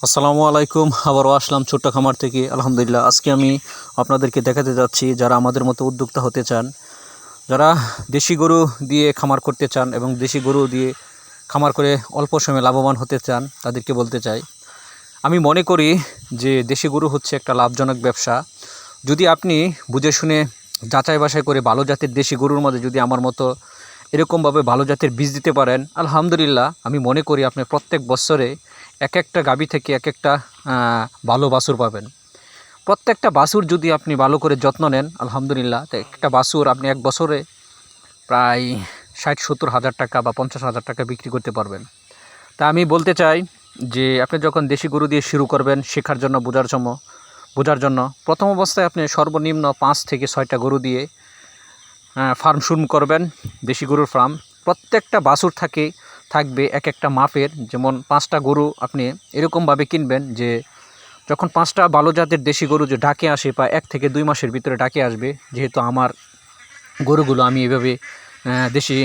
আসসালামু আলাইকুম। আবারও আসলাম ছোট্ট খামার থেকে। আলহামদুলিল্লাহ, আজকে আমি আপনাদেরকে দেখাতে যাচ্ছি যারা আমাদের মতো উদ্যোক্তা হতে চান, যারা দেশি গরু দিয়ে খামার করতে চান এবং দেশি গরু দিয়ে খামার করে অল্প সময়ে লাভবান হতে চান, তাদেরকে বলতে চাই, আমি মনে করি যে দেশি গরু হচ্ছে একটা লাভজনক ব্যবসা। যদি আপনি বুঝে শুনে যাচাই বাছাই করে ভালো জাতের দেশি গরুর মধ্যে যদি আমার মতো এরকমভাবে ভালো জাতের বীজ দিতে পারেন, আলহামদুলিল্লাহ আমি মনে করি আপনি প্রত্যেক বছরে এক একটা গাভী থেকে এক একটা ভালো বাছুর পাবেন। প্রত্যেকটা বাছুর যদি আপনি ভালো করে যত্ন নেন, আলহামদুলিল্লাহ, তো একটা বাছুর আপনি এক বছরে প্রায় 60-70 হাজার টাকা বা 50 হাজার টাকা বিক্রি করতে পারবেন। তা আমি বলতে চাই যে আপনি যখন দেশি গরু দিয়ে শুরু করবেন শেখার জন্য, বোঝার জন্য প্রথম অবস্থায় আপনি সর্বনিম্ন 5 থেকে 6টা গরু দিয়ে ফার্ম শুরু করবেন, দেশি গরুর ফার্ম। প্রত্যেকটা বাছুর থাকবে এক একটা মাপের। যেমন 5টা গরু আপনি এরকমভাবে কিনবেন যে যখন 5টা ভালো জাতের দেশি গরু যে ডাকে আসে, বা 1 থেকে 2 মাসের ভিতরে ডাকে আসবে, যেহেতু আমার গরুগুলো আমি এভাবে দেশি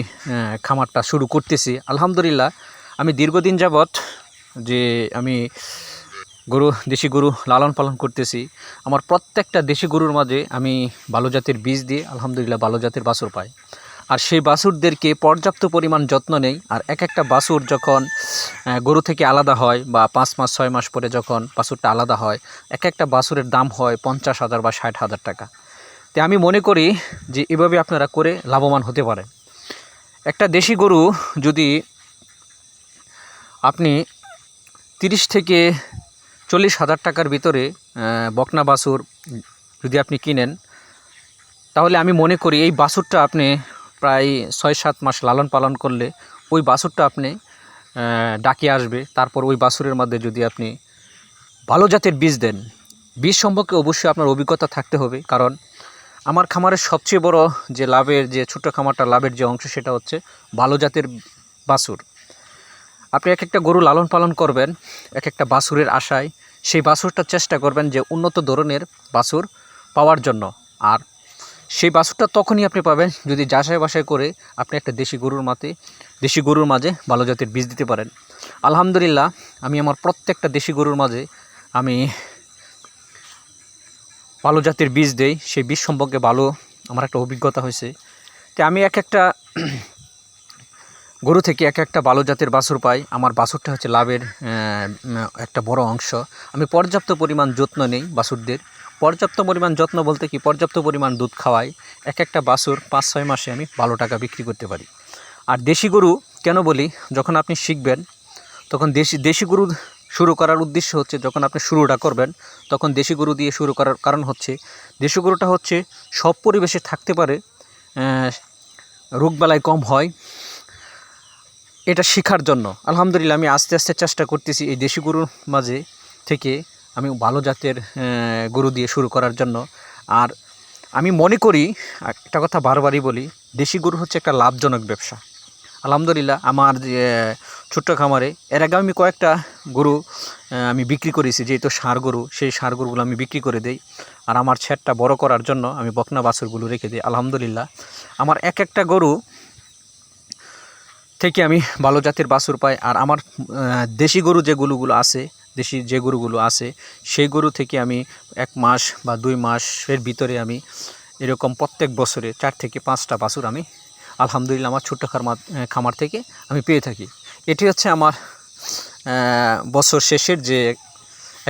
খামারটা শুরু করতেছি। আলহামদুলিল্লাহ, আমি দীর্ঘদিন যাবৎ যে আমি দেশি গরু লালন পালন করতেছি। আমার প্রত্যেকটা দেশি গরুর মাঝে আমি ভালো জাতের বীজ দিয়ে আলহামদুলিল্লাহ ভালো জাতের বাছুর পাই। আর সেই বাছুরদেরকে পর্যাপ্ত পরিমাণ যত্ন নেই। আর এক একটা বাছুর যখন গরু থেকে আলাদা হয়, বা 5 মাস 6 মাস পরে যখন বাছুরটা আলাদা হয়, এক একটা বাছুরের দাম হয় 50,000 বা 60,000 টাকা। তো আমি মনে করি যে এভাবে আপনারা করে লাভবান হতে পারেন। একটা দেশি গরু যদি আপনি 30 থেকে 40,000 টাকার ভিতরে বকনা বাছুর যদি আপনি কিনেন, তাহলে আমি মনে করি এই বাছুরটা আপনি প্রায় 6-7 মাস লালন পালন করলে ওই বাছুরটা আপনি ডাকে আসবে। তারপর ওই বাছুরের মধ্যে যদি আপনি ভালো জাতের বীজ দেন, বীজ সম্পর্কে অবশ্যই আপনার অভিজ্ঞতা থাকতে হবে। কারণ আমার খামারের সবচেয়ে বড় যে লাভের, যে ছোট্ট খামারটা লাভের যে অংশ, সেটা হচ্ছে ভালো জাতের বাছুর। আপনি এক একটা গরু লালন পালন করবেন এক একটা বাছুরের আশায়, সেই বাছুরটা চেষ্টা করবেন যে উন্নত ধরনের বাছুর পাওয়ার জন্য। আর সেই বাছুরটা তখনই আপনি পাবেন যদি যাচাই বাছাই করে আপনি একটা দেশি গরুর মাঝে ভালো জাতের বীজ দিতে পারেন। আলহামদুলিল্লাহ, আমি আমার প্রত্যেকটা দেশি গরুর মাঝে আমি ভালো জাতের বীজ দেই। সেই বীজ সম্পর্কে আমার একটা অভিজ্ঞতা হয়েছে। তো আমি এক একটা গরু থেকে এক একটা ভালো জাতের বাছুর পাই। আমার বাছুরটা হচ্ছে লাভের একটা বড় অংশ। আমি পর্যাপ্ত পরিমাণ যত্ন নেই বাছুরদের। পর্যাপ্ত পরিমাণ যত্ন বলতে কি, পর্যাপ্ত পরিমাণ দুধ খাওয়াই। এক একটা বাছুর 5-6 মাসে আমি ভালো টাকা বিক্রি করতে পারি। আর দেশি গরু কেন বলি, যখন আপনি শিখবেন তখন দেশি গরু শুরু করার উদ্দেশ্য হচ্ছে, যখন আপনি শুরুটা করবেন তখন দেশি গরু দিয়ে শুরু করার কারণ হচ্ছে, দেশি গরুটা হচ্ছে সব পরিবেশে থাকতে পারে, রোগবালাই কম হয়, এটা শেখার জন্য। আলহামদুলিল্লাহ, আমি আস্তে আস্তে চেষ্টা করতেছি এই দেশি গরুর মাঝে থেকে আমি ভালো জাতের গরু দিয়ে শুরু করার জন্য। আর আমি মনে করি, একটা কথা বারবারই বলি, দেশি গরু হচ্ছে একটা লাভজনক ব্যবসা। আলহামদুলিল্লাহ, আমার যে ছোট্ট খামারে এর আগে আমি কয়েকটা গরু আমি বিক্রি করেছি, যেহেতু ষাঁড় গরু, সেই ষাঁড় গরুগুলো আমি বিক্রি করে দেই। আর আমার ছেদটা বড় করার জন্য আমি বকনা বাছুরগুলো রেখে দিই। আলহামদুলিল্লাহ, আমার এক একটা গরু থেকে আমি ভালো জাতের বাছুর পাই। আর আমার দেশি গরু যে গরুগুলো আছে সেই গরু থেকে আমি 1 মাস বা 2 মাসের ভিতরে আমি এরকম প্রত্যেক বছরে 4 থেকে 5টা বাছুর আমি আলহামদুলিল্লাহ আমার ছোট্ট খামার থেকে আমি পেয়ে থাকি। এটি হচ্ছে আমার বছর শেষের যে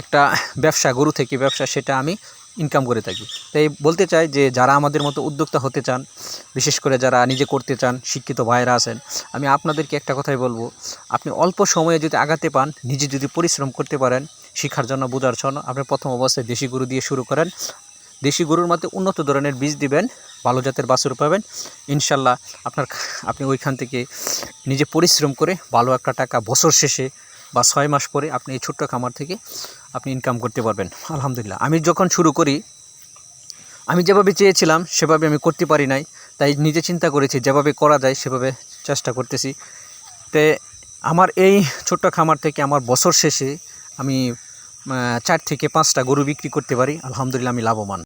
একটা ব্যবসা, গরু থেকে ব্যবসা, সেটা আমি ইনকাম করে থাকি। তাই বলতে চাই যে যারা আমাদের মতো উদ্যোক্তা হতে চান, বিশেষ করে যারা নিজে করতে চান, শিক্ষিত ভাইয়েরা আছেন, আমি আপনাদেরকে একটা কথাই বলবো, আপনি অল্প সময়ে যদি আগাতে পান, নিজে যদি পরিশ্রম করতে পারেন শেখার জন্য, বোঝার জন্য, আপনি প্রথম অবস্থায় দেশি গরু দিয়ে শুরু করেন। দেশি গরুর মধ্যে উন্নত ধরনের বীজ দিবেন, ভালো জাতের বাছুর পাবেন ইনশাল্লাহ। আপনি ওইখান থেকে নিজে পরিশ্রম করে ভালো একটা টাকা বছর শেষে বা 6 মাস পরে আপনি এই ছোট্ট খামার থেকে আপনি ইনকাম করতে পারবেন। আলহামদুলিল্লাহ, আমি যখন শুরু করি আমি যেভাবে চেয়েছিলাম সেভাবে আমি করতে পারি নাই, তাই নিজে চিন্তা করেছি যেভাবে করা যায় সেভাবে চেষ্টা করতেছি। তো আমার এই ছোট্ট খামার থেকে আমার বছর শেষে আমি 4 থেকে 5টা গরু বিক্রি করতে পারি। আলহামদুলিল্লাহ, আমি লাভবান।